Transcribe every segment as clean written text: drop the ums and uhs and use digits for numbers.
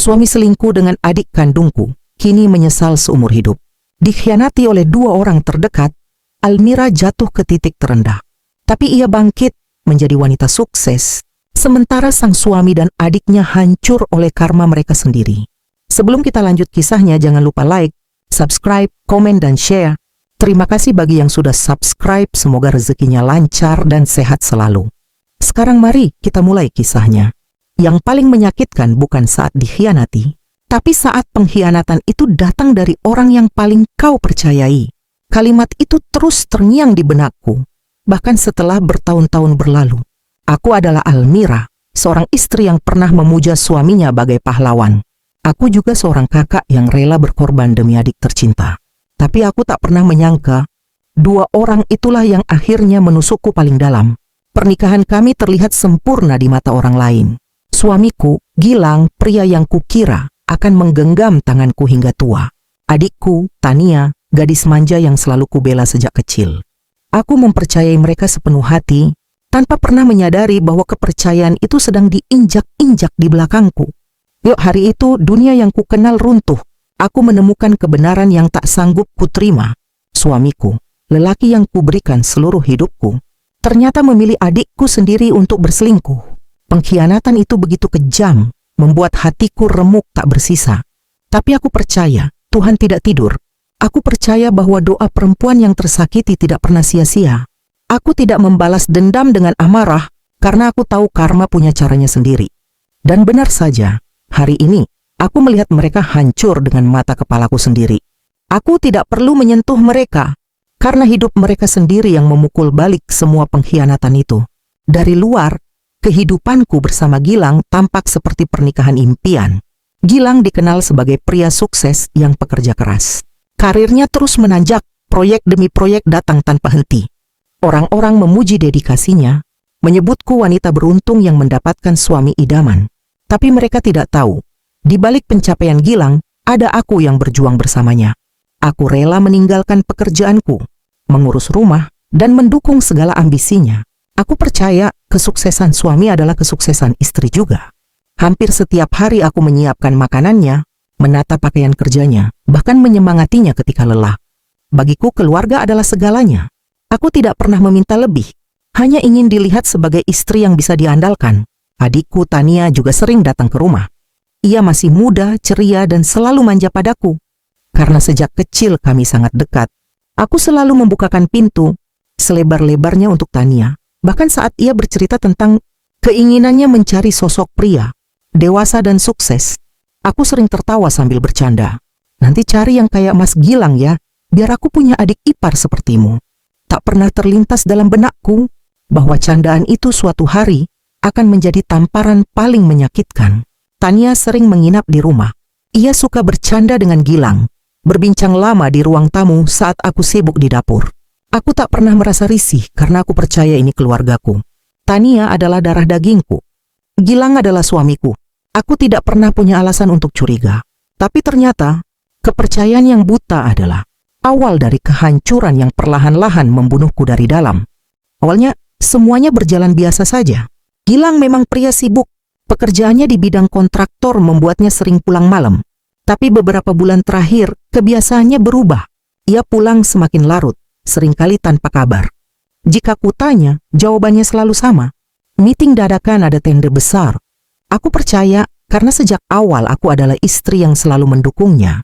Suami selingkuh dengan adik kandungku, kini menyesal seumur hidup. Dikhianati oleh 2 orang terdekat, Almira jatuh ke titik terendah. Tapi ia bangkit menjadi wanita sukses, sementara sang suami dan adiknya hancur oleh karma mereka sendiri. Sebelum kita lanjut kisahnya, jangan lupa like, subscribe, komen, dan share. Terima kasih bagi yang sudah subscribe, semoga rezekinya lancar dan sehat selalu. Sekarang mari kita mulai kisahnya. Yang paling menyakitkan bukan saat dikhianati, tapi saat pengkhianatan itu datang dari orang yang paling kau percayai. Kalimat itu terus terngiang di benakku, bahkan setelah bertahun-tahun berlalu. Aku adalah Almira, seorang istri yang pernah memuja suaminya bagai pahlawan. Aku juga seorang kakak yang rela berkorban demi adik tercinta. Tapi aku tak pernah menyangka, 2 orang itulah yang akhirnya menusukku paling dalam. Pernikahan kami terlihat sempurna di mata orang lain. Suamiku, Gilang, pria yang kukira akan menggenggam tanganku hingga tua. Adikku, Tania, gadis manja yang selalu kubela sejak kecil. Aku mempercayai mereka sepenuh hati, tanpa pernah menyadari bahwa kepercayaan itu sedang diinjak-injak di belakangku. Yuk, hari itu dunia yang kukenal runtuh. Aku menemukan kebenaran yang tak sanggup kuterima. Suamiku, lelaki yang kuberikan seluruh hidupku, ternyata memilih adikku sendiri untuk berselingkuh. Pengkhianatan itu begitu kejam, membuat hatiku remuk tak bersisa. Tapi aku percaya Tuhan tidak tidur. Aku percaya bahwa doa perempuan yang tersakiti tidak pernah sia-sia. Aku tidak membalas dendam dengan amarah karena aku tahu karma punya caranya sendiri. Dan benar saja, hari ini aku melihat mereka hancur dengan mata kepalaku sendiri. Aku tidak perlu menyentuh mereka karena hidup mereka sendiri yang memukul balik semua pengkhianatan itu. Dari luar, kehidupanku bersama Gilang tampak seperti pernikahan impian. Gilang dikenal sebagai pria sukses yang pekerja keras. Karirnya terus menanjak, proyek demi proyek datang tanpa henti. Orang-orang memuji dedikasinya, menyebutku wanita beruntung yang mendapatkan suami idaman. Tapi mereka tidak tahu, di balik pencapaian Gilang, ada aku yang berjuang bersamanya. Aku rela meninggalkan pekerjaanku, mengurus rumah, dan mendukung segala ambisinya. Aku percaya kesuksesan suami adalah kesuksesan istri juga. Hampir setiap hari aku menyiapkan makanannya, menata pakaian kerjanya, bahkan menyemangatinya ketika lelah. Bagiku keluarga adalah segalanya. Aku tidak pernah meminta lebih, hanya ingin dilihat sebagai istri yang bisa diandalkan. Adikku Tania juga sering datang ke rumah. Ia masih muda, ceria, dan selalu manja padaku. Karena sejak kecil kami sangat dekat, aku selalu membukakan pintu selebar-lebarnya untuk Tania. Bahkan saat ia bercerita tentang keinginannya mencari sosok pria, dewasa dan sukses, aku sering tertawa sambil bercanda. Nanti cari yang kayak Mas Gilang ya, biar aku punya adik ipar sepertimu. Tak pernah terlintas dalam benakku bahwa candaan itu suatu hari akan menjadi tamparan paling menyakitkan. Tania sering menginap di rumah. Ia suka bercanda dengan Gilang, berbincang lama di ruang tamu saat aku sibuk di dapur. Aku tak pernah merasa risih karena aku percaya ini keluargaku. Tania adalah darah dagingku. Gilang adalah suamiku. Aku tidak pernah punya alasan untuk curiga. Tapi ternyata, kepercayaan yang buta adalah awal dari kehancuran yang perlahan-lahan membunuhku dari dalam. Awalnya, semuanya berjalan biasa saja. Gilang memang pria sibuk. Pekerjaannya di bidang kontraktor membuatnya sering pulang malam. Tapi beberapa bulan terakhir, kebiasaannya berubah. Ia pulang semakin larut, seringkali tanpa kabar. Jika kutanya, jawabannya selalu sama. Meeting dadakan, ada tenda besar. Aku percaya karena sejak awal aku adalah istri yang selalu mendukungnya.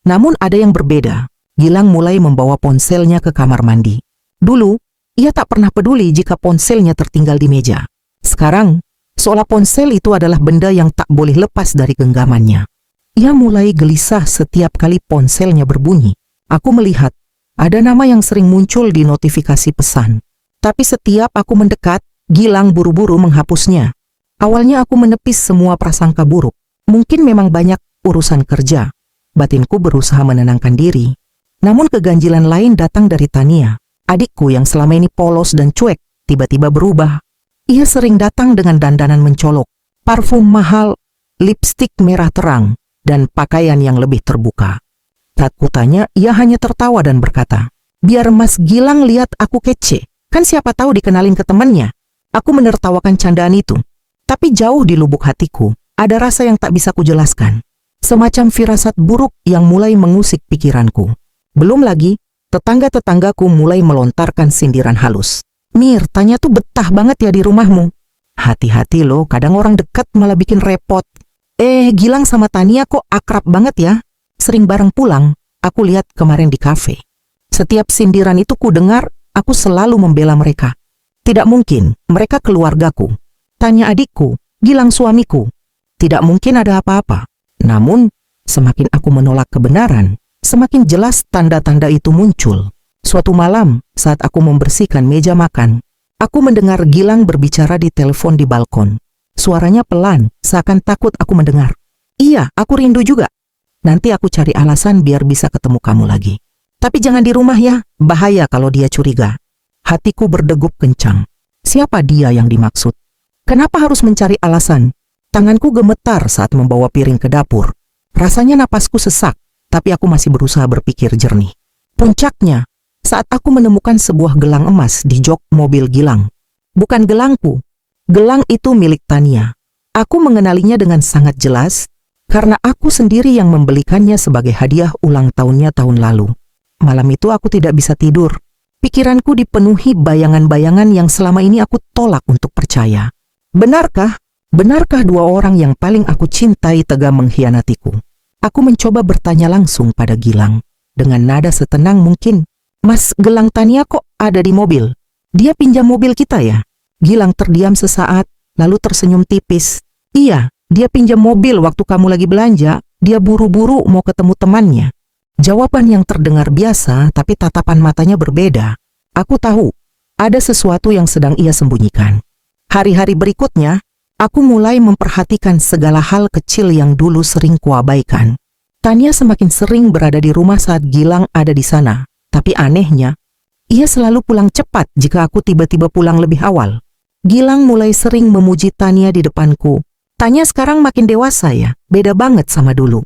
Namun ada yang berbeda. Gilang mulai membawa ponselnya ke kamar mandi. Dulu, ia tak pernah peduli jika ponselnya tertinggal di meja. Sekarang, seolah ponsel itu adalah benda yang tak boleh lepas dari genggamannya. Ia mulai gelisah setiap kali ponselnya berbunyi. Aku melihat ada nama yang sering muncul di notifikasi pesan. Tapi setiap aku mendekat, Gilang buru-buru menghapusnya. Awalnya aku menepis semua prasangka buruk. Mungkin memang banyak urusan kerja. Batinku berusaha menenangkan diri. Namun keganjilan lain datang dari Tania. Adikku yang selama ini polos dan cuek, tiba-tiba berubah. Ia sering datang dengan dandanan mencolok, parfum mahal, lipstik merah terang, dan pakaian yang lebih terbuka. Saat kutanya, ia hanya tertawa dan berkata, "Biar Mas Gilang lihat aku kece, kan siapa tahu dikenalin ke temannya." Aku menertawakan candaan itu, tapi jauh di lubuk hatiku, ada rasa yang tak bisa kujelaskan. Semacam firasat buruk yang mulai mengusik pikiranku. Belum lagi, tetangga-tetanggaku mulai melontarkan sindiran halus. "Mir, Tanya tuh betah banget ya di rumahmu." "Hati-hati loh, kadang orang dekat malah bikin repot." Gilang sama Tania kok akrab banget ya. Sering bareng pulang, aku lihat kemarin di kafe. Setiap sindiran itu ku dengar, aku selalu membela mereka. Tidak mungkin, mereka keluargaku. Tanya adikku, Gilang suamiku. Tidak mungkin ada apa-apa. Namun, semakin aku menolak kebenaran, semakin jelas tanda-tanda itu muncul. Suatu malam, saat aku membersihkan meja makan, aku mendengar Gilang berbicara di telepon di balkon. Suaranya pelan, seakan takut aku mendengar. "Iya, aku rindu juga. Nanti aku cari alasan biar bisa ketemu kamu lagi. Tapi jangan di rumah ya, bahaya kalau dia curiga." Hatiku berdegup kencang. Siapa dia yang dimaksud? Kenapa harus mencari alasan? Tanganku gemetar saat membawa piring ke dapur. Rasanya napasku sesak, tapi aku masih berusaha berpikir jernih. Puncaknya, saat aku menemukan sebuah gelang emas di jok mobil Gilang. Bukan gelangku. Gelang itu milik Tania. Aku mengenalinya dengan sangat jelas, karena aku sendiri yang membelikannya sebagai hadiah ulang tahunnya tahun lalu. Malam itu aku tidak bisa tidur. Pikiranku dipenuhi bayangan-bayangan yang selama ini aku tolak untuk percaya. Benarkah dua orang yang paling aku cintai tega mengkhianatiku? Aku mencoba bertanya langsung pada Gilang. Dengan nada setenang mungkin. "Mas, gelang Tania kok ada di mobil? Dia pinjam mobil kita ya?" Gilang terdiam sesaat, lalu tersenyum tipis. "Iya, dia pinjam mobil waktu kamu lagi belanja. Dia buru-buru mau ketemu temannya." Jawaban yang terdengar biasa, tapi tatapan matanya berbeda. Aku tahu, ada sesuatu yang sedang ia sembunyikan. Hari-hari berikutnya, aku mulai memperhatikan segala hal kecil yang dulu sering kuabaikan. Tania semakin sering berada di rumah saat Gilang ada di sana. Tapi anehnya, ia selalu pulang cepat jika aku tiba-tiba pulang lebih awal. Gilang mulai sering memuji Tania di depanku. "Tania sekarang makin dewasa ya, beda banget sama dulu."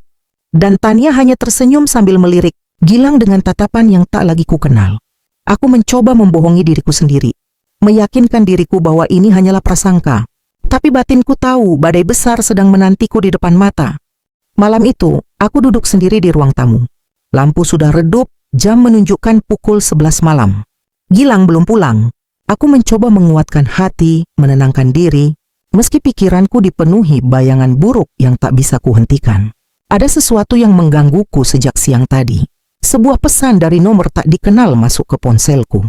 Dan Tania hanya tersenyum sambil melirik Gilang dengan tatapan yang tak lagi ku kenal. Aku mencoba membohongi diriku sendiri, meyakinkan diriku bahwa ini hanyalah prasangka. Tapi batinku tahu badai besar sedang menantiku di depan mata. Malam itu, aku duduk sendiri di ruang tamu. Lampu sudah redup, jam menunjukkan pukul 11 malam. Gilang belum pulang. Aku mencoba menguatkan hati, menenangkan diri, meski pikiranku dipenuhi bayangan buruk yang tak bisa kuhentikan. Ada sesuatu yang menggangguku sejak siang tadi. Sebuah pesan dari nomor tak dikenal masuk ke ponselku.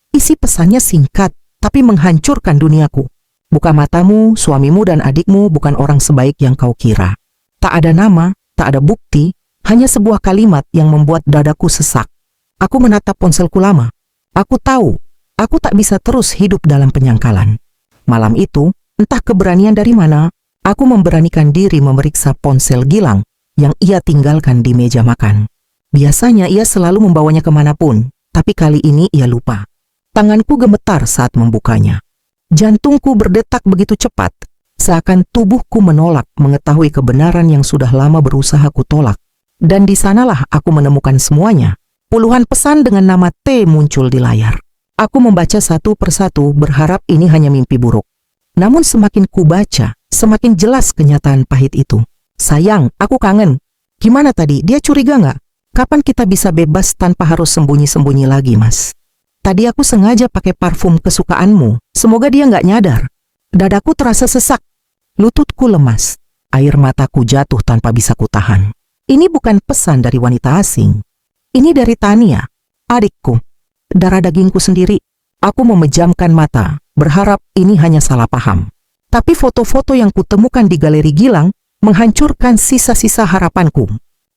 Isi pesannya singkat, tapi menghancurkan duniaku. "Buka matamu, suamimu dan adikmu bukan orang sebaik yang kau kira." Tak ada nama, tak ada bukti, hanya sebuah kalimat yang membuat dadaku sesak. Aku menatap ponselku lama. Aku tahu, aku tak bisa terus hidup dalam penyangkalan. Malam itu, entah keberanian dari mana, aku memberanikan diri memeriksa ponsel Gilang yang ia tinggalkan di meja makan. Biasanya ia selalu membawanya kemanapun, tapi kali ini ia lupa. Tanganku gemetar saat membukanya. Jantungku berdetak begitu cepat, seakan tubuhku menolak mengetahui kebenaran yang sudah lama berusaha kutolak. Dan di sanalah aku menemukan semuanya. Puluhan pesan dengan nama T muncul di layar. Aku membaca satu persatu berharap ini hanya mimpi buruk. Namun semakin kubaca, semakin jelas kenyataan pahit itu. "Sayang, aku kangen. Gimana tadi, dia curiga nggak? Kapan kita bisa bebas tanpa harus sembunyi-sembunyi lagi, Mas? Tadi aku sengaja pakai parfum kesukaanmu. Semoga dia nggak nyadar." Dadaku terasa sesak. Lututku lemas. Air mataku jatuh tanpa bisa kutahan. Ini bukan pesan dari wanita asing. Ini dari Tania, adikku. Darah dagingku sendiri. Aku memejamkan mata, berharap ini hanya salah paham. Tapi foto-foto yang kutemukan di galeri Gilang menghancurkan sisa-sisa harapanku.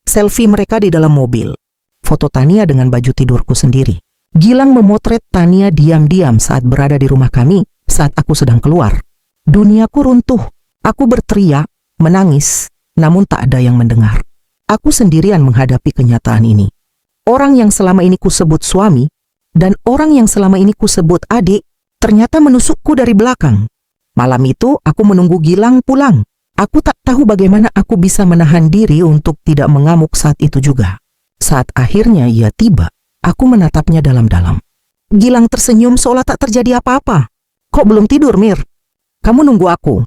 Selfie mereka di dalam mobil. Foto Tania dengan baju tidurku sendiri. Gilang memotret Tania diam-diam saat berada di rumah kami saat aku sedang keluar. Duniaku runtuh. Aku berteriak, menangis, namun tak ada yang mendengar. Aku sendirian menghadapi kenyataan ini. Orang yang selama ini kusebut suami dan orang yang selama ini kusebut adik ternyata menusukku dari belakang. Malam itu aku menunggu Gilang pulang. Aku tak tahu bagaimana aku bisa menahan diri untuk tidak mengamuk saat itu juga. Saat akhirnya ia tiba, aku menatapnya dalam-dalam. Gilang tersenyum seolah tak terjadi apa-apa. "Kok belum tidur, Mir? Kamu nunggu aku?"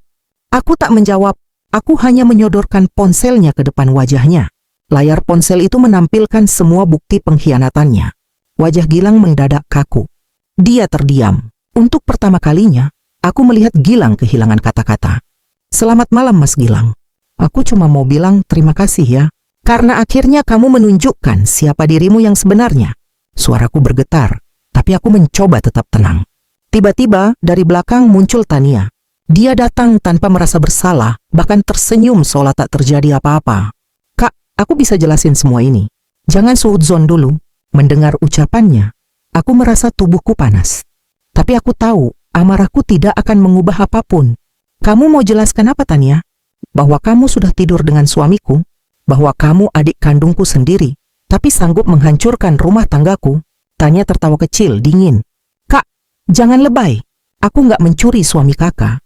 Aku tak menjawab. Aku hanya menyodorkan ponselnya ke depan wajahnya. Layar ponsel itu menampilkan semua bukti pengkhianatannya. Wajah Gilang mendadak kaku. Dia terdiam. Untuk pertama kalinya, aku melihat Gilang kehilangan kata-kata. Selamat malam, Mas Gilang. Aku cuma mau bilang terima kasih ya, karena akhirnya kamu menunjukkan siapa dirimu yang sebenarnya. Suaraku bergetar, tapi aku mencoba tetap tenang. Tiba-tiba dari belakang muncul Tania. Dia datang tanpa merasa bersalah, bahkan tersenyum seolah tak terjadi apa-apa. Kak, aku bisa jelasin semua ini. Jangan suudzon dulu. Mendengar ucapannya, aku merasa tubuhku panas. Tapi aku tahu amarahku tidak akan mengubah apapun. Kamu mau jelaskan apa, Tania? Bahwa kamu sudah tidur dengan suamiku? Bahwa kamu adik kandungku sendiri, tapi sanggup menghancurkan rumah tanggaku? Tania tertawa kecil, dingin. Kak, jangan lebay. Aku nggak mencuri suami kakak.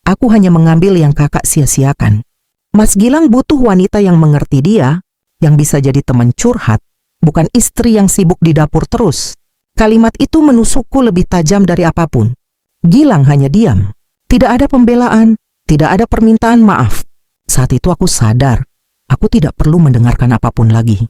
Aku hanya mengambil yang kakak sia-siakan. Mas Gilang butuh wanita yang mengerti dia, yang bisa jadi teman curhat, bukan istri yang sibuk di dapur terus. Kalimat itu menusukku lebih tajam dari apapun. Gilang hanya diam. Tidak ada pembelaan, tidak ada permintaan maaf. Saat itu aku sadar, aku tidak perlu mendengarkan apapun lagi.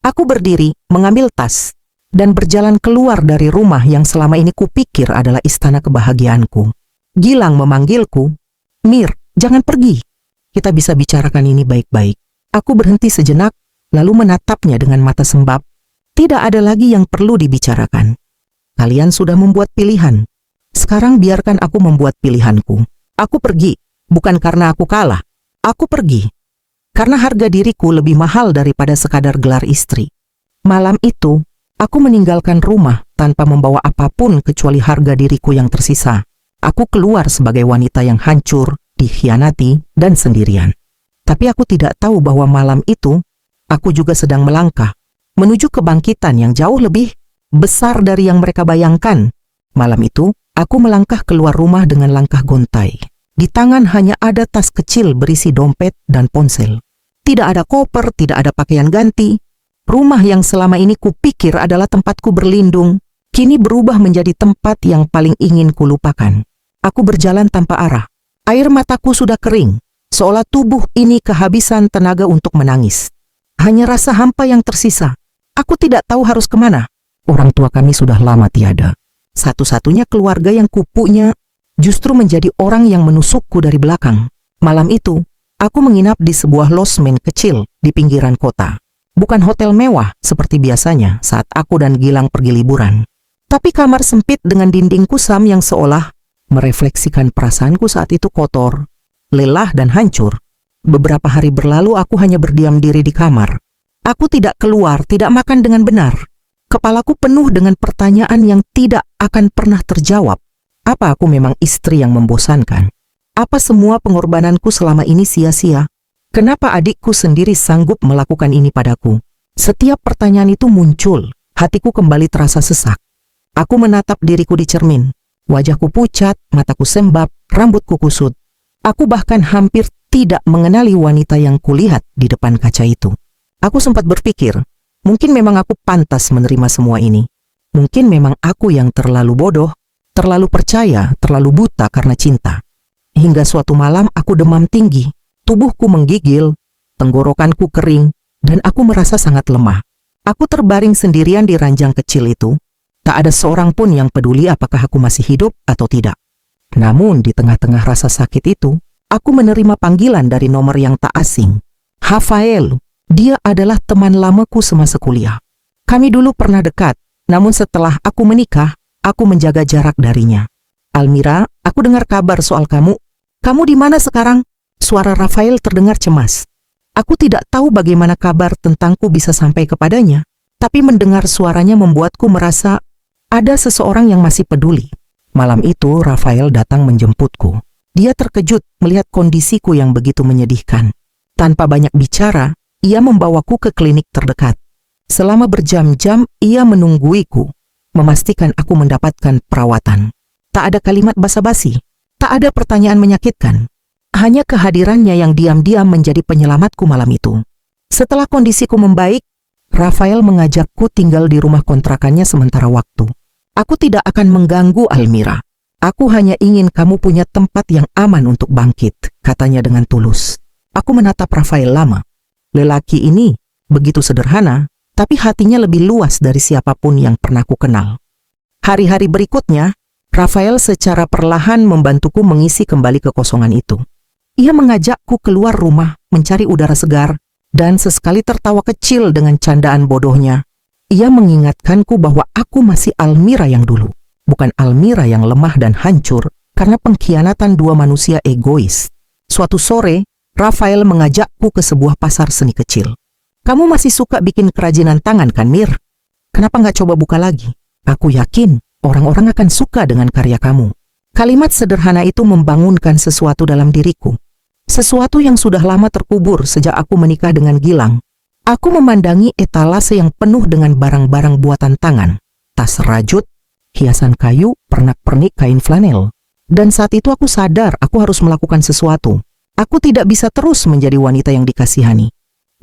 Aku berdiri, mengambil tas, dan berjalan keluar dari rumah yang selama ini kupikir adalah istana kebahagiaanku. Gilang memanggilku, Mir, jangan pergi. Kita bisa bicarakan ini baik-baik. Aku berhenti sejenak, lalu menatapnya dengan mata sembab. Tidak ada lagi yang perlu dibicarakan. Kalian sudah membuat pilihan. Sekarang biarkan aku membuat pilihanku. Aku pergi, bukan karena aku kalah. Aku pergi karena harga diriku lebih mahal daripada sekadar gelar istri. Malam itu, aku meninggalkan rumah tanpa membawa apapun kecuali harga diriku yang tersisa. Aku keluar sebagai wanita yang hancur, dikhianati, dan sendirian. Tapi aku tidak tahu bahwa malam itu, aku juga sedang melangkah menuju kebangkitan yang jauh lebih besar dari yang mereka bayangkan. Malam itu, aku melangkah keluar rumah dengan langkah gontai. Di tangan hanya ada tas kecil berisi dompet dan ponsel. Tidak ada koper, tidak ada pakaian ganti. Rumah yang selama ini kupikir adalah tempatku berlindung, kini berubah menjadi tempat yang paling ingin kulupakan. Aku berjalan tanpa arah. Air mataku sudah kering, seolah tubuh ini kehabisan tenaga untuk menangis. Hanya rasa hampa yang tersisa. Aku tidak tahu harus kemana. Orang tua kami sudah lama tiada. Satu-satunya keluarga yang kupunya justru menjadi orang yang menusukku dari belakang. Malam itu, aku menginap di sebuah losmen kecil di pinggiran kota. Bukan hotel mewah seperti biasanya saat aku dan Gilang pergi liburan. Tapi kamar sempit dengan dinding kusam yang seolah merefleksikan perasaanku saat itu kotor, lelah dan hancur. Beberapa hari berlalu aku hanya berdiam diri di kamar. Aku tidak keluar, tidak makan dengan benar. Kepalaku penuh dengan pertanyaan yang tidak akan pernah terjawab. Apa aku memang istri yang membosankan? Apa semua pengorbananku selama ini sia-sia? Kenapa adikku sendiri sanggup melakukan ini padaku? Setiap pertanyaan itu muncul, hatiku kembali terasa sesak. Aku menatap diriku di cermin. Wajahku pucat, mataku sembab, rambutku kusut. Aku bahkan hampir tidak mengenali wanita yang kulihat di depan kaca itu. Aku sempat berpikir, mungkin memang aku pantas menerima semua ini. Mungkin memang aku yang terlalu bodoh, terlalu percaya, terlalu buta karena cinta. Hingga suatu malam aku demam tinggi, tubuhku menggigil, tenggorokanku kering, dan aku merasa sangat lemah. Aku terbaring sendirian di ranjang kecil itu. Tak ada seorang pun yang peduli apakah aku masih hidup atau tidak. Namun di tengah-tengah rasa sakit itu, aku menerima panggilan dari nomor yang tak asing. Rafael, dia adalah teman lamaku semasa kuliah. Kami dulu pernah dekat, namun setelah aku menikah, aku menjaga jarak darinya. Almira, aku dengar kabar soal kamu. Kamu di mana sekarang? Suara Rafael terdengar cemas. Aku tidak tahu bagaimana kabar tentangku bisa sampai kepadanya, tapi mendengar suaranya membuatku merasa ada seseorang yang masih peduli. Malam itu Rafael datang menjemputku. Dia terkejut melihat kondisiku yang begitu menyedihkan. Tanpa banyak bicara, ia membawaku ke klinik terdekat. Selama berjam-jam ia menungguiku, memastikan aku mendapatkan perawatan. Tak ada kalimat basa-basi, tak ada pertanyaan menyakitkan. Hanya kehadirannya yang diam-diam menjadi penyelamatku malam itu. Setelah kondisiku membaik, Rafael mengajakku tinggal di rumah kontrakannya sementara waktu. Aku tidak akan mengganggu Almira. Aku hanya ingin kamu punya tempat yang aman untuk bangkit, katanya dengan tulus. Aku menatap Rafael lama. Lelaki ini begitu sederhana, tapi hatinya lebih luas dari siapapun yang pernah ku kenal. Hari-hari berikutnya, Rafael secara perlahan membantuku mengisi kembali kekosongan itu. Ia mengajakku keluar rumah mencari udara segar, dan sesekali tertawa kecil dengan candaan bodohnya. Ia mengingatkanku bahwa aku masih Almira yang dulu, bukan Almira yang lemah dan hancur karena pengkhianatan dua manusia egois. Suatu sore, Rafael mengajakku ke sebuah pasar seni kecil. "Kamu masih suka bikin kerajinan tangan kan, Mir? Kenapa nggak coba buka lagi? Aku yakin orang-orang akan suka dengan karya kamu." Kalimat sederhana itu membangunkan sesuatu dalam diriku. Sesuatu yang sudah lama terkubur sejak aku menikah dengan Gilang. Aku memandangi etalase yang penuh dengan barang-barang buatan tangan. Tas rajut, hiasan kayu, pernak-pernik kain flanel. Dan saat itu aku sadar aku harus melakukan sesuatu. Aku tidak bisa terus menjadi wanita yang dikasihani.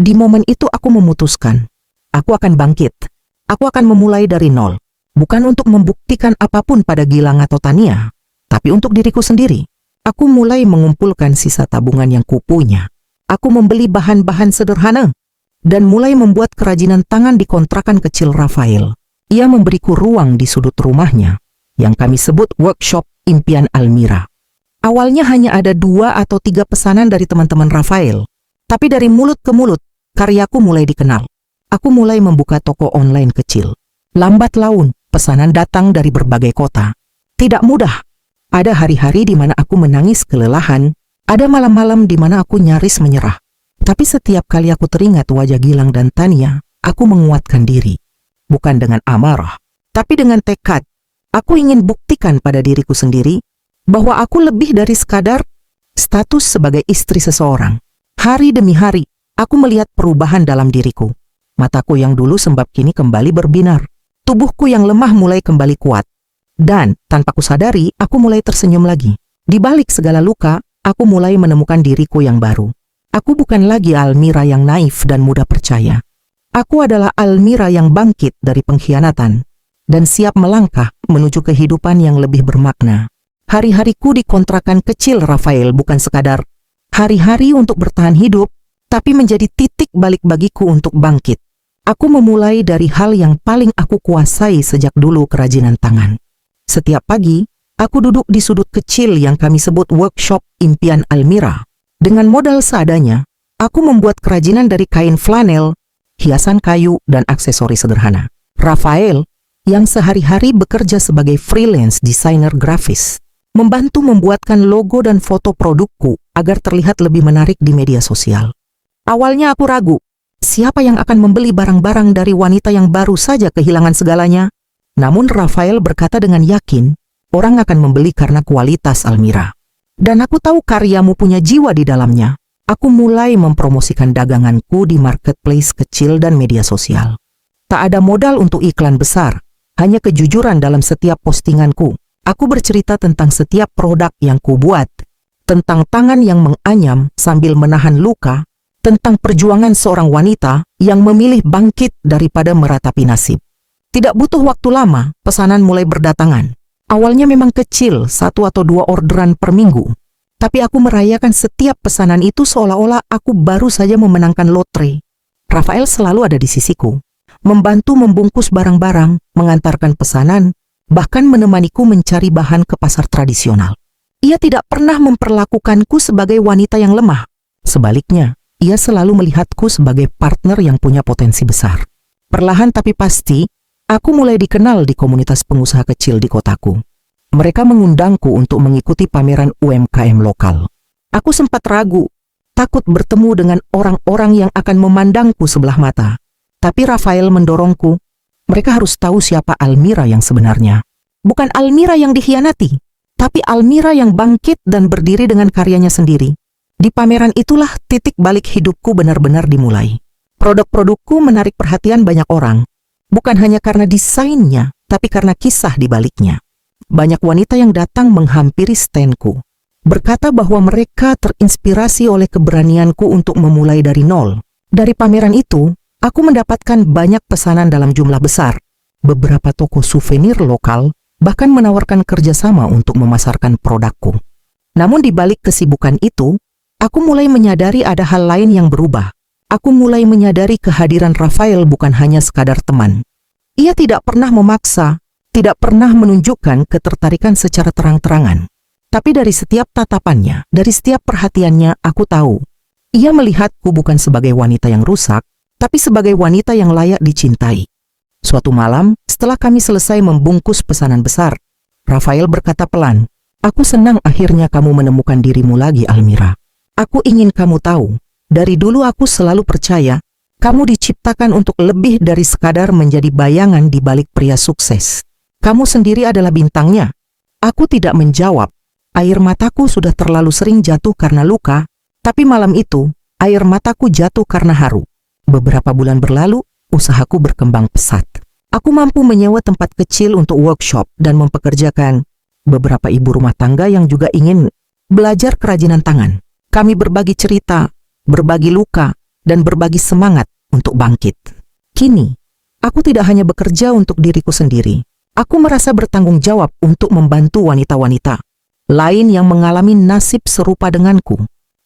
Di momen itu aku memutuskan, aku akan bangkit. Aku akan memulai dari nol. Bukan untuk membuktikan apapun pada Gilang atau Tania, tapi untuk diriku sendiri. Aku mulai mengumpulkan sisa tabungan yang kupunya. Aku membeli bahan-bahan sederhana dan mulai membuat kerajinan tangan di kontrakan kecil Rafael. Ia memberiku ruang di sudut rumahnya yang kami sebut workshop impian Almira. Awalnya hanya ada 2 atau 3 pesanan dari teman-teman Rafael, tapi dari mulut ke mulut, karyaku mulai dikenal. Aku mulai membuka toko online kecil. Lambat laun, pesanan datang dari berbagai kota. Tidak mudah. Ada hari-hari di mana aku menangis kelelahan, ada malam-malam di mana aku nyaris menyerah. Tapi setiap kali aku teringat wajah Gilang dan Tania, aku menguatkan diri. Bukan dengan amarah, tapi dengan tekad. Aku ingin buktikan pada diriku sendiri bahwa aku lebih dari sekadar status sebagai istri seseorang. Hari demi hari, aku melihat perubahan dalam diriku. Mataku yang dulu sembab kini kembali berbinar. Tubuhku yang lemah mulai kembali kuat. Dan tanpa kusadari, aku mulai tersenyum lagi. Di balik segala luka, aku mulai menemukan diriku yang baru. Aku bukan lagi Almira yang naif dan mudah percaya. Aku adalah Almira yang bangkit dari pengkhianatan dan siap melangkah menuju kehidupan yang lebih bermakna. Hari-hariku di kontrakan kecil Rafael bukan sekadar hari-hari untuk bertahan hidup, tapi menjadi titik balik bagiku untuk bangkit. Aku memulai dari hal yang paling aku kuasai sejak dulu, kerajinan tangan. Setiap pagi, aku duduk di sudut kecil yang kami sebut workshop impian Almira. Dengan modal seadanya, aku membuat kerajinan dari kain flanel, hiasan kayu, dan aksesoris sederhana. Rafael, yang sehari-hari bekerja sebagai freelance desainer grafis, membantu membuatkan logo dan foto produkku agar terlihat lebih menarik di media sosial. Awalnya aku ragu, siapa yang akan membeli barang-barang dari wanita yang baru saja kehilangan segalanya? Namun Rafael berkata dengan yakin, orang akan membeli karena kualitas Almira. Dan aku tahu karyamu punya jiwa di dalamnya. Aku mulai mempromosikan daganganku di marketplace kecil dan media sosial. Tak ada modal untuk iklan besar, hanya kejujuran dalam setiap postinganku. Aku bercerita tentang setiap produk yang kubuat, tentang tangan yang menganyam sambil menahan luka, tentang perjuangan seorang wanita yang memilih bangkit daripada meratapi nasib. Tidak butuh waktu lama, pesanan mulai berdatangan. Awalnya memang kecil, 1 atau 2 orderan per minggu. Tapi aku merayakan setiap pesanan itu seolah-olah aku baru saja memenangkan lotre. Rafael selalu ada di sisiku, membantu membungkus barang-barang, mengantarkan pesanan, bahkan menemaniku mencari bahan ke pasar tradisional. Ia tidak pernah memperlakukanku sebagai wanita yang lemah. Sebaliknya, ia selalu melihatku sebagai partner yang punya potensi besar. Perlahan tapi pasti, aku mulai dikenal di komunitas pengusaha kecil di kotaku. Mereka mengundangku untuk mengikuti pameran UMKM lokal. Aku sempat ragu, takut bertemu dengan orang-orang yang akan memandangku sebelah mata. Tapi Rafael mendorongku, mereka harus tahu siapa Almira yang sebenarnya. Bukan Almira yang dikhianati, tapi Almira yang bangkit dan berdiri dengan karyanya sendiri. Di pameran itulah titik balik hidupku benar-benar dimulai. Produk-produkku menarik perhatian banyak orang. Bukan hanya karena desainnya, tapi karena kisah di baliknya. Banyak wanita yang datang menghampiri standku, berkata bahwa mereka terinspirasi oleh keberanianku untuk memulai dari nol. Dari pameran itu, aku mendapatkan banyak pesanan dalam jumlah besar. Beberapa toko souvenir lokal bahkan menawarkan kerjasama untuk memasarkan produkku. Namun di balik kesibukan itu, Aku mulai menyadari ada hal lain yang berubah. Aku mulai menyadari kehadiran Rafael bukan hanya sekadar teman. Ia tidak pernah memaksa, tidak pernah menunjukkan ketertarikan secara terang-terangan. Tapi dari setiap tatapannya, dari setiap perhatiannya, aku tahu. Ia melihatku bukan sebagai wanita yang rusak, tapi sebagai wanita yang layak dicintai. Suatu malam, setelah kami selesai membungkus pesanan besar, Rafael berkata pelan, "Aku senang akhirnya kamu menemukan dirimu lagi, Almira. Aku ingin kamu tahu, dari dulu aku selalu percaya, kamu diciptakan untuk lebih dari sekadar menjadi bayangan di balik pria sukses. Kamu sendiri adalah bintangnya." Aku tidak menjawab. Air mataku sudah terlalu sering jatuh karena luka, tapi malam itu, air mataku jatuh karena haru. Beberapa bulan berlalu, usahaku berkembang pesat. Aku mampu menyewa tempat kecil untuk workshop dan mempekerjakan beberapa ibu rumah tangga yang juga ingin belajar kerajinan tangan. Kami berbagi cerita, berbagi luka, dan berbagi semangat untuk bangkit. Kini, aku tidak hanya bekerja untuk diriku sendiri. Aku merasa bertanggung jawab untuk membantu wanita-wanita lain yang mengalami nasib serupa denganku.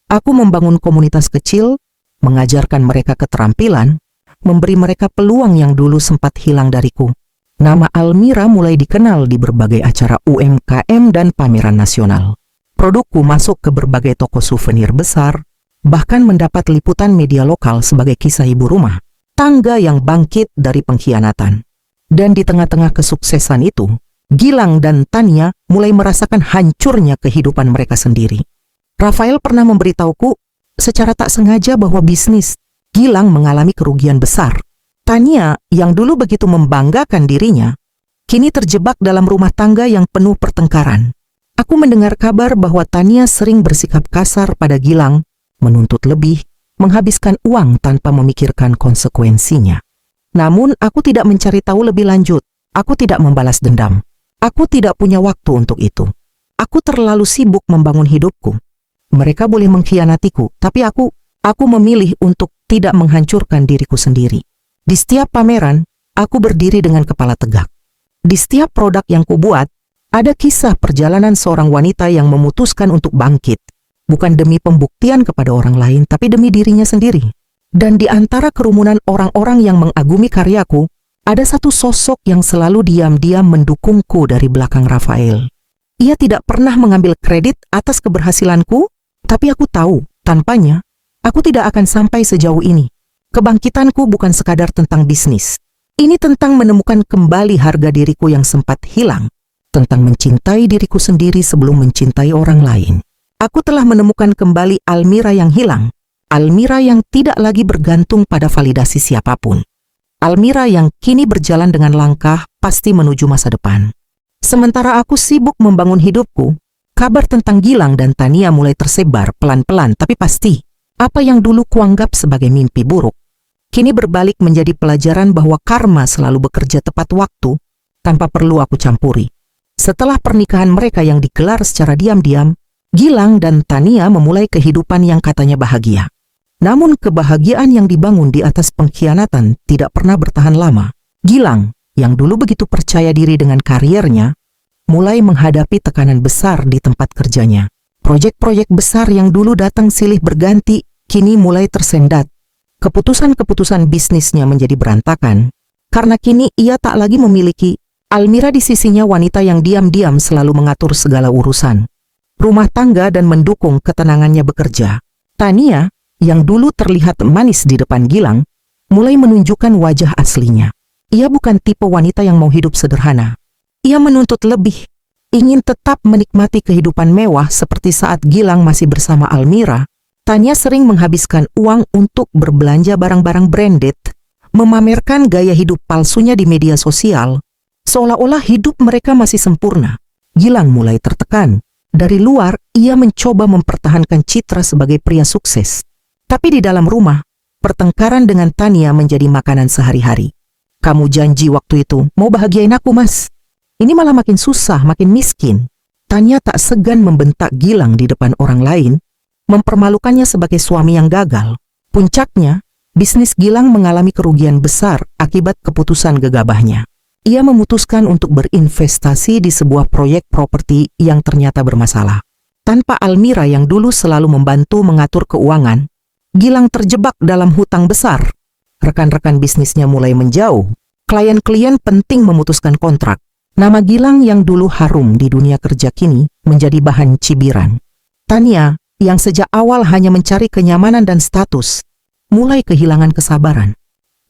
Aku membangun komunitas kecil, mengajarkan mereka keterampilan, memberi mereka peluang yang dulu sempat hilang dariku. Nama Almira mulai dikenal di berbagai acara UMKM dan pameran nasional. Produkku masuk ke berbagai toko souvenir besar, bahkan mendapat liputan media lokal sebagai kisah ibu rumah tangga yang bangkit dari pengkhianatan. Dan di tengah-tengah kesuksesan itu, Gilang dan Tania mulai merasakan hancurnya kehidupan mereka sendiri. Rafael pernah memberitahuku secara tak sengaja bahwa bisnis Gilang mengalami kerugian besar. Tania, yang dulu begitu membanggakan dirinya, kini terjebak dalam rumah tangga yang penuh pertengkaran. Aku mendengar kabar bahwa Tania sering bersikap kasar pada Gilang, menuntut lebih, menghabiskan uang tanpa memikirkan konsekuensinya. Namun, aku tidak mencari tahu lebih lanjut. Aku tidak membalas dendam. Aku tidak punya waktu untuk itu. Aku terlalu sibuk membangun hidupku. Mereka boleh mengkhianatiku, tapi aku memilih untuk tidak menghancurkan diriku sendiri. Di setiap pameran, aku berdiri dengan kepala tegak. Di setiap produk yang kubuat, ada kisah perjalanan seorang wanita yang memutuskan untuk bangkit, bukan demi pembuktian kepada orang lain, tapi demi dirinya sendiri. Dan di antara kerumunan orang-orang yang mengagumi karyaku, ada satu sosok yang selalu diam-diam mendukungku dari belakang Rafael. Ia tidak pernah mengambil kredit atas keberhasilanku, tapi aku tahu, tanpanya, aku tidak akan sampai sejauh ini. Kebangkitanku bukan sekadar tentang bisnis. Ini tentang menemukan kembali harga diriku yang sempat hilang. Tentang mencintai diriku sendiri sebelum mencintai orang lain. Aku telah menemukan kembali Almira yang hilang. Almira yang tidak lagi bergantung pada validasi siapapun. Almira yang kini berjalan dengan langkah pasti menuju masa depan. Sementara aku sibuk membangun hidupku, kabar tentang Gilang dan Tania mulai tersebar pelan-pelan tapi pasti. Apa yang dulu kuanggap sebagai mimpi buruk, kini berbalik menjadi pelajaran bahwa karma selalu bekerja tepat waktu tanpa perlu aku campuri. Setelah pernikahan mereka yang digelar secara diam-diam, Gilang dan Tania memulai kehidupan yang katanya bahagia. Namun kebahagiaan yang dibangun di atas pengkhianatan tidak pernah bertahan lama. Gilang, yang dulu begitu percaya diri dengan kariernya, mulai menghadapi tekanan besar di tempat kerjanya. Proyek-proyek besar yang dulu datang silih berganti, kini mulai tersendat. Keputusan-keputusan bisnisnya menjadi berantakan, karena kini ia tak lagi memiliki Almira di sisinya, wanita yang diam-diam selalu mengatur segala urusan rumah tangga dan mendukung ketenangannya bekerja. Tania, yang dulu terlihat manis di depan Gilang, mulai menunjukkan wajah aslinya. Ia bukan tipe wanita yang mau hidup sederhana. Ia menuntut lebih, ingin tetap menikmati kehidupan mewah seperti saat Gilang masih bersama Almira. Tania sering menghabiskan uang untuk berbelanja barang-barang branded, memamerkan gaya hidup palsunya di media sosial, seolah-olah hidup mereka masih sempurna. Gilang mulai tertekan. Dari luar, ia mencoba mempertahankan citra sebagai pria sukses. Tapi di dalam rumah, pertengkaran dengan Tania menjadi makanan sehari-hari. "Kamu janji waktu itu mau bahagiain aku, Mas. Ini malah makin susah, makin miskin." Tania tak segan membentak Gilang di depan orang lain, mempermalukannya sebagai suami yang gagal. Puncaknya, bisnis Gilang mengalami kerugian besar akibat keputusan gegabahnya. Ia memutuskan untuk berinvestasi di sebuah proyek properti yang ternyata bermasalah. Tanpa Almira yang dulu selalu membantu mengatur keuangan, Gilang terjebak dalam hutang besar. Rekan-rekan bisnisnya mulai menjauh. Klien-klien penting memutuskan kontrak. Nama Gilang yang dulu harum di dunia kerja kini menjadi bahan cibiran. Tania, yang sejak awal hanya mencari kenyamanan dan status, mulai kehilangan kesabaran.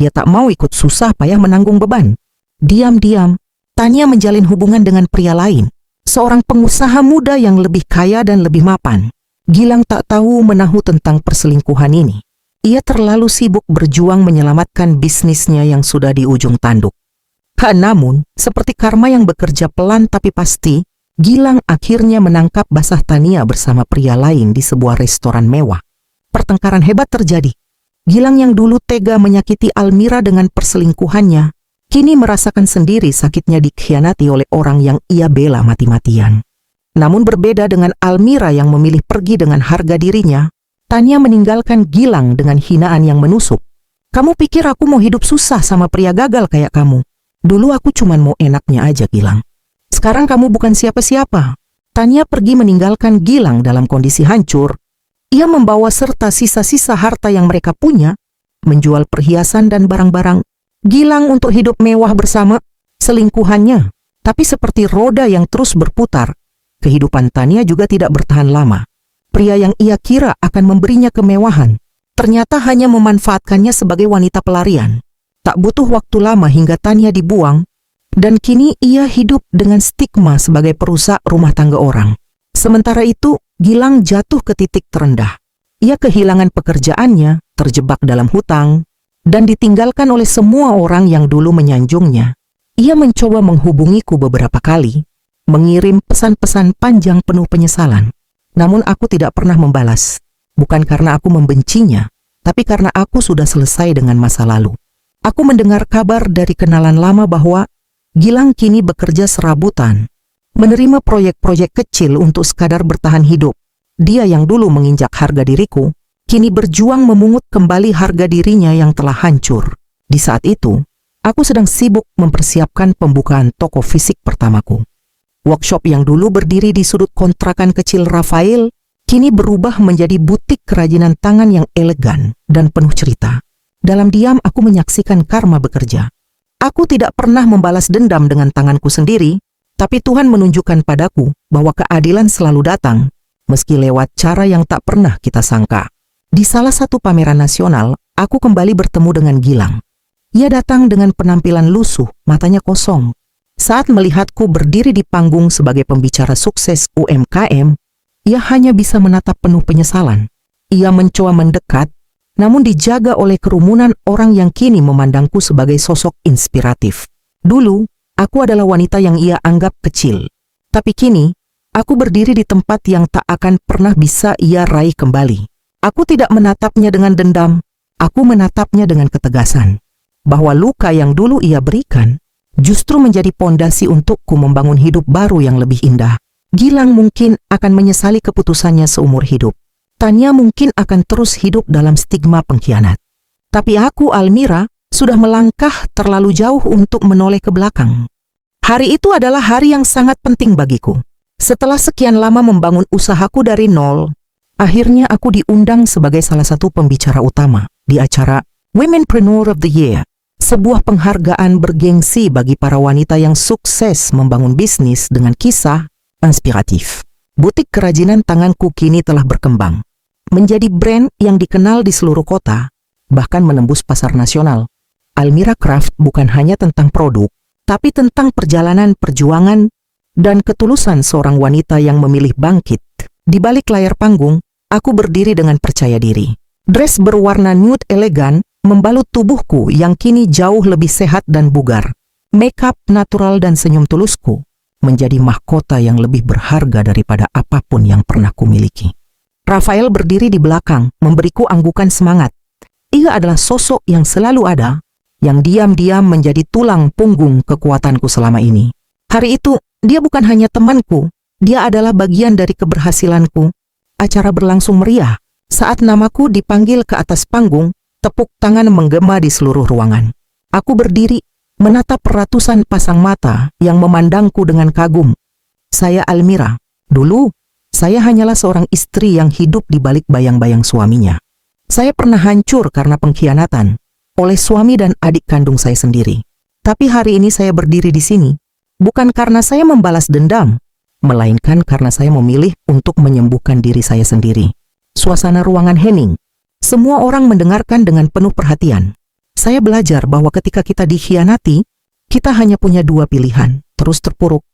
Ia tak mau ikut susah payah menanggung beban. Diam-diam, Tania menjalin hubungan dengan pria lain, seorang pengusaha muda yang lebih kaya dan lebih mapan. Gilang tak tahu menahu tentang perselingkuhan ini. Ia terlalu sibuk berjuang menyelamatkan bisnisnya yang sudah di ujung tanduk. Namun, seperti karma yang bekerja pelan tapi pasti, Gilang akhirnya menangkap basah Tania bersama pria lain di sebuah restoran mewah. Pertengkaran hebat terjadi. Gilang yang dulu tega menyakiti Almira dengan perselingkuhannya, kini merasakan sendiri sakitnya dikhianati oleh orang yang ia bela mati-matian. Namun berbeda dengan Almira yang memilih pergi dengan harga dirinya, Tania meninggalkan Gilang dengan hinaan yang menusuk. "Kamu pikir aku mau hidup susah sama pria gagal kayak kamu? Dulu aku cuman mau enaknya aja, Gilang. Sekarang kamu bukan siapa-siapa." Tania pergi meninggalkan Gilang dalam kondisi hancur. Ia membawa serta sisa-sisa harta yang mereka punya, menjual perhiasan dan barang-barang Gilang untuk hidup mewah bersama selingkuhannya. Tapi seperti roda yang terus berputar, kehidupan Tania juga tidak bertahan lama. Pria yang ia kira akan memberinya kemewahan, ternyata hanya memanfaatkannya sebagai wanita pelarian. Tak butuh waktu lama hingga Tania dibuang, dan kini ia hidup dengan stigma sebagai perusak rumah tangga orang. Sementara itu, Gilang jatuh ke titik terendah. Ia kehilangan pekerjaannya, terjebak dalam hutang, dan ditinggalkan oleh semua orang yang dulu menyanjungnya. Ia mencoba menghubungiku beberapa kali, mengirim pesan-pesan panjang penuh penyesalan. Namun aku tidak pernah membalas. Bukan karena aku membencinya, tapi karena aku sudah selesai dengan masa lalu. Aku mendengar kabar dari kenalan lama bahwa Gilang kini bekerja serabutan, menerima proyek-proyek kecil untuk sekadar bertahan hidup. Dia yang dulu menginjak harga diriku, kini berjuang memungut kembali harga dirinya yang telah hancur. Di saat itu, aku sedang sibuk mempersiapkan pembukaan toko fisik pertamaku. Workshop yang dulu berdiri di sudut kontrakan kecil Rafael, kini berubah menjadi butik kerajinan tangan yang elegan dan penuh cerita. Dalam diam aku menyaksikan karma bekerja. Aku tidak pernah membalas dendam dengan tanganku sendiri, tapi Tuhan menunjukkan padaku bahwa keadilan selalu datang, meski lewat cara yang tak pernah kita sangka. Di salah satu pameran nasional, aku kembali bertemu dengan Gilang. Ia datang dengan penampilan lusuh, matanya kosong. Saat melihatku berdiri di panggung sebagai pembicara sukses UMKM, ia hanya bisa menatap penuh penyesalan. Ia mencoba mendekat, namun dijaga oleh kerumunan orang yang kini memandangku sebagai sosok inspiratif. Dulu, aku adalah wanita yang ia anggap kecil. Tapi kini, aku berdiri di tempat yang tak akan pernah bisa ia raih kembali. Aku tidak menatapnya dengan dendam, aku menatapnya dengan ketegasan. Bahwa luka yang dulu ia berikan, justru menjadi pondasi untukku membangun hidup baru yang lebih indah. Gilang mungkin akan menyesali keputusannya seumur hidup. Tania mungkin akan terus hidup dalam stigma pengkhianat. Tapi aku, Almira, sudah melangkah terlalu jauh untuk menoleh ke belakang. Hari itu adalah hari yang sangat penting bagiku. Setelah sekian lama membangun usahaku dari nol, akhirnya aku diundang sebagai salah satu pembicara utama di acara Womenpreneur of the Year, sebuah penghargaan bergengsi bagi para wanita yang sukses membangun bisnis dengan kisah inspiratif. Butik kerajinan tanganku kini telah berkembang, menjadi brand yang dikenal di seluruh kota, bahkan menembus pasar nasional. Almira Craft bukan hanya tentang produk, tapi tentang perjalanan perjuangan dan ketulusan seorang wanita yang memilih bangkit. Di balik layar panggung, aku berdiri dengan percaya diri. Dress berwarna nude elegan membalut tubuhku yang kini jauh lebih sehat dan bugar. Makeup natural dan senyum tulusku menjadi mahkota yang lebih berharga daripada apapun yang pernah kumiliki. Rafael berdiri di belakang, memberiku anggukan semangat. Ia adalah sosok yang selalu ada, yang diam-diam menjadi tulang punggung kekuatanku selama ini. Hari itu, dia bukan hanya temanku, dia adalah bagian dari keberhasilanku. Acara berlangsung meriah. Saat namaku dipanggil ke atas panggung, tepuk tangan menggema di seluruh ruangan. Aku berdiri, menatap ratusan pasang mata yang memandangku dengan kagum. Saya Almira. Dulu, Saya hanyalah seorang istri yang hidup di balik bayang-bayang suaminya. Saya pernah hancur karena pengkhianatan oleh suami dan adik kandung saya sendiri. Tapi hari ini saya berdiri di sini bukan karena saya membalas dendam, melainkan karena saya memilih untuk menyembuhkan diri saya sendiri. Suasana ruangan hening. Semua orang mendengarkan dengan penuh perhatian. Saya belajar bahwa ketika kita dikhianati, kita hanya punya dua pilihan, terus terpuruk,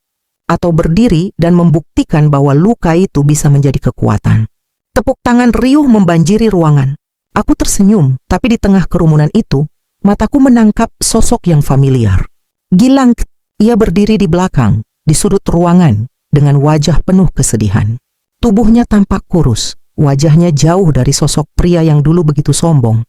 atau berdiri dan membuktikan bahwa luka itu bisa menjadi kekuatan. Tepuk tangan riuh membanjiri ruangan. Aku tersenyum, tapi di tengah kerumunan itu, mataku menangkap sosok yang familiar. Gilang, ia berdiri di belakang, di sudut ruangan, dengan wajah penuh kesedihan. Tubuhnya tampak kurus, wajahnya jauh dari sosok pria yang dulu begitu sombong.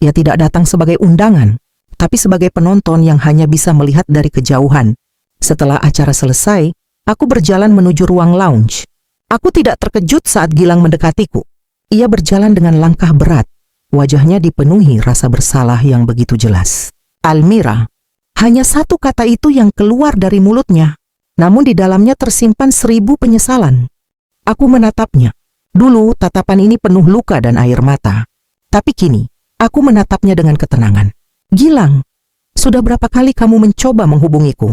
Ia tidak datang sebagai undangan, tapi sebagai penonton yang hanya bisa melihat dari kejauhan. Setelah acara selesai, aku berjalan menuju ruang lounge. Aku tidak terkejut saat Gilang mendekatiku. Ia berjalan dengan langkah berat. Wajahnya dipenuhi rasa bersalah yang begitu jelas. Almira, hanya satu kata itu yang keluar dari mulutnya, namun di dalamnya tersimpan 1000 penyesalan. Aku menatapnya. Dulu tatapan ini penuh luka dan air mata. Tapi kini, aku menatapnya dengan ketenangan. Gilang, sudah berapa kali kamu mencoba menghubungiku?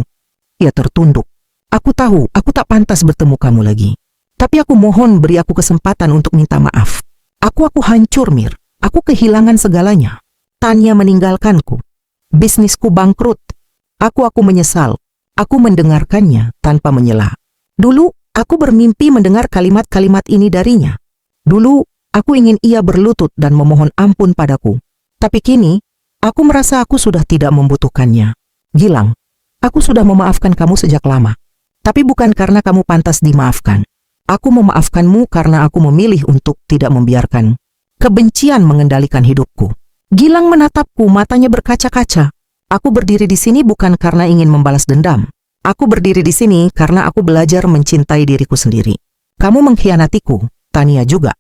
Ia tertunduk. Aku tahu, aku tak pantas bertemu kamu lagi. Tapi aku mohon beri aku kesempatan untuk minta maaf. Aku hancur, Mir. Aku kehilangan segalanya. Tania meninggalkanku. Bisnisku bangkrut. Aku menyesal. Aku mendengarkannya tanpa menyela. Dulu, aku bermimpi mendengar kalimat-kalimat ini darinya. Dulu, aku ingin ia berlutut dan memohon ampun padaku. Tapi kini, aku merasa aku sudah tidak membutuhkannya. Gilang, aku sudah memaafkan kamu sejak lama. Tapi bukan karena kamu pantas dimaafkan. Aku memaafkanmu karena aku memilih untuk tidak membiarkan kebencian mengendalikan hidupku. Gilang menatapku, matanya berkaca-kaca. Aku berdiri di sini bukan karena ingin membalas dendam. Aku berdiri di sini karena aku belajar mencintai diriku sendiri. Kamu mengkhianatiku, Tania juga.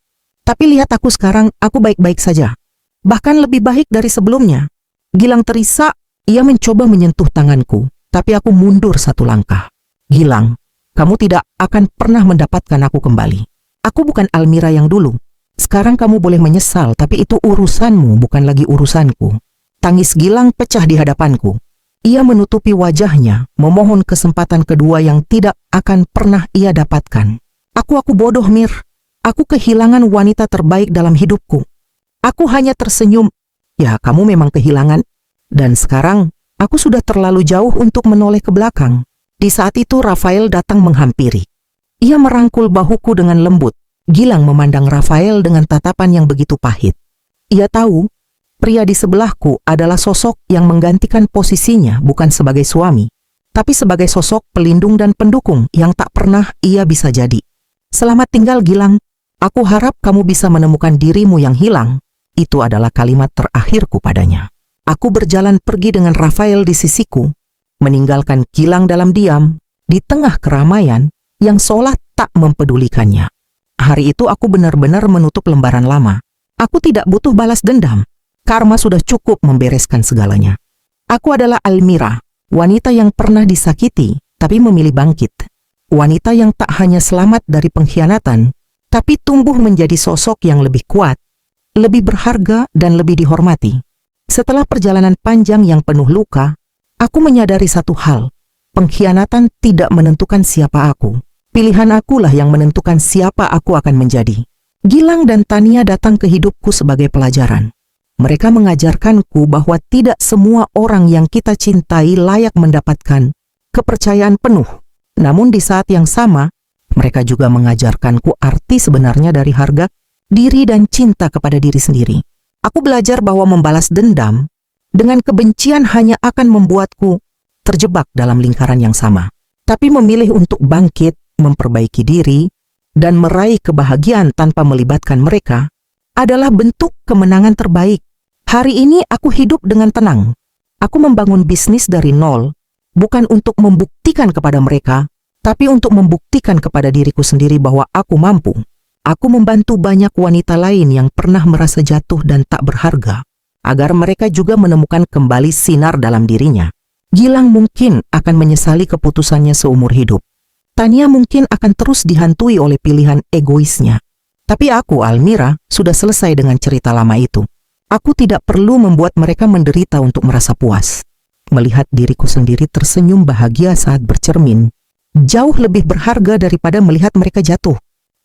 Tapi lihat aku sekarang, aku baik-baik saja. Bahkan lebih baik dari sebelumnya. Gilang terisak, ia mencoba menyentuh tanganku, tapi aku mundur satu langkah. Gilang, kamu tidak akan pernah mendapatkan aku kembali. Aku bukan Almira yang dulu. Sekarang kamu boleh menyesal, tapi itu urusanmu, bukan lagi urusanku. Tangis Gilang pecah di hadapanku. Ia menutupi wajahnya, memohon kesempatan kedua yang tidak akan pernah ia dapatkan. Aku bodoh, Mir. Aku kehilangan wanita terbaik dalam hidupku. Aku hanya tersenyum. Ya, kamu memang kehilangan. Dan sekarang, aku sudah terlalu jauh untuk menoleh ke belakang. Di saat itu Rafael datang menghampiri. Ia merangkul bahuku dengan lembut. Gilang memandang Rafael dengan tatapan yang begitu pahit. Ia tahu, pria di sebelahku adalah sosok yang menggantikan posisinya bukan sebagai suami, tapi sebagai sosok pelindung dan pendukung yang tak pernah ia bisa jadi. Selamat tinggal, Gilang. Aku harap kamu bisa menemukan dirimu yang hilang. Itu adalah kalimat terakhirku padanya. Aku berjalan pergi dengan Rafael di sisiku, meninggalkan Gilang dalam diam, di tengah keramaian yang seolah tak mempedulikannya. Hari itu aku benar-benar menutup lembaran lama. Aku tidak butuh balas dendam. Karma sudah cukup membereskan segalanya. Aku adalah Almira, wanita yang pernah disakiti, tapi memilih bangkit. Wanita yang tak hanya selamat dari pengkhianatan, tapi tumbuh menjadi sosok yang lebih kuat, lebih berharga dan lebih dihormati. Setelah perjalanan panjang yang penuh luka, aku menyadari satu hal. Pengkhianatan tidak menentukan siapa aku. Pilihan akulah yang menentukan siapa aku akan menjadi. Gilang dan Tania datang ke hidupku sebagai pelajaran. Mereka mengajarkanku bahwa tidak semua orang yang kita cintai layak mendapatkan kepercayaan penuh. Namun di saat yang sama, mereka juga mengajarkanku arti sebenarnya dari harga diri dan cinta kepada diri sendiri. Aku belajar bahwa membalas dendam dengan kebencian hanya akan membuatku terjebak dalam lingkaran yang sama. Tapi memilih untuk bangkit, memperbaiki diri, dan meraih kebahagiaan tanpa melibatkan mereka adalah bentuk kemenangan terbaik. Hari ini aku hidup dengan tenang. Aku membangun bisnis dari nol, bukan untuk membuktikan kepada mereka, tapi untuk membuktikan kepada diriku sendiri bahwa aku mampu. Aku membantu banyak wanita lain yang pernah merasa jatuh dan tak berharga, agar mereka juga menemukan kembali sinar dalam dirinya. Gilang mungkin akan menyesali keputusannya seumur hidup. Tania mungkin akan terus dihantui oleh pilihan egoisnya. Tapi aku, Almira, sudah selesai dengan cerita lama itu. Aku tidak perlu membuat mereka menderita untuk merasa puas. Melihat diriku sendiri tersenyum bahagia saat bercermin, jauh lebih berharga daripada melihat mereka jatuh.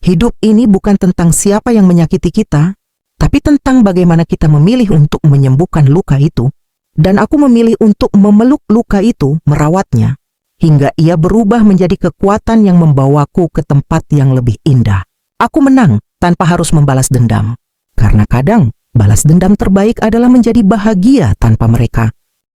Hidup ini bukan tentang siapa yang menyakiti kita, tapi tentang bagaimana kita memilih untuk menyembuhkan luka itu. Dan aku memilih untuk memeluk luka itu, merawatnya, hingga ia berubah menjadi kekuatan yang membawaku ke tempat yang lebih indah. Aku menang tanpa harus membalas dendam. Karena kadang, balas dendam terbaik adalah menjadi bahagia tanpa mereka.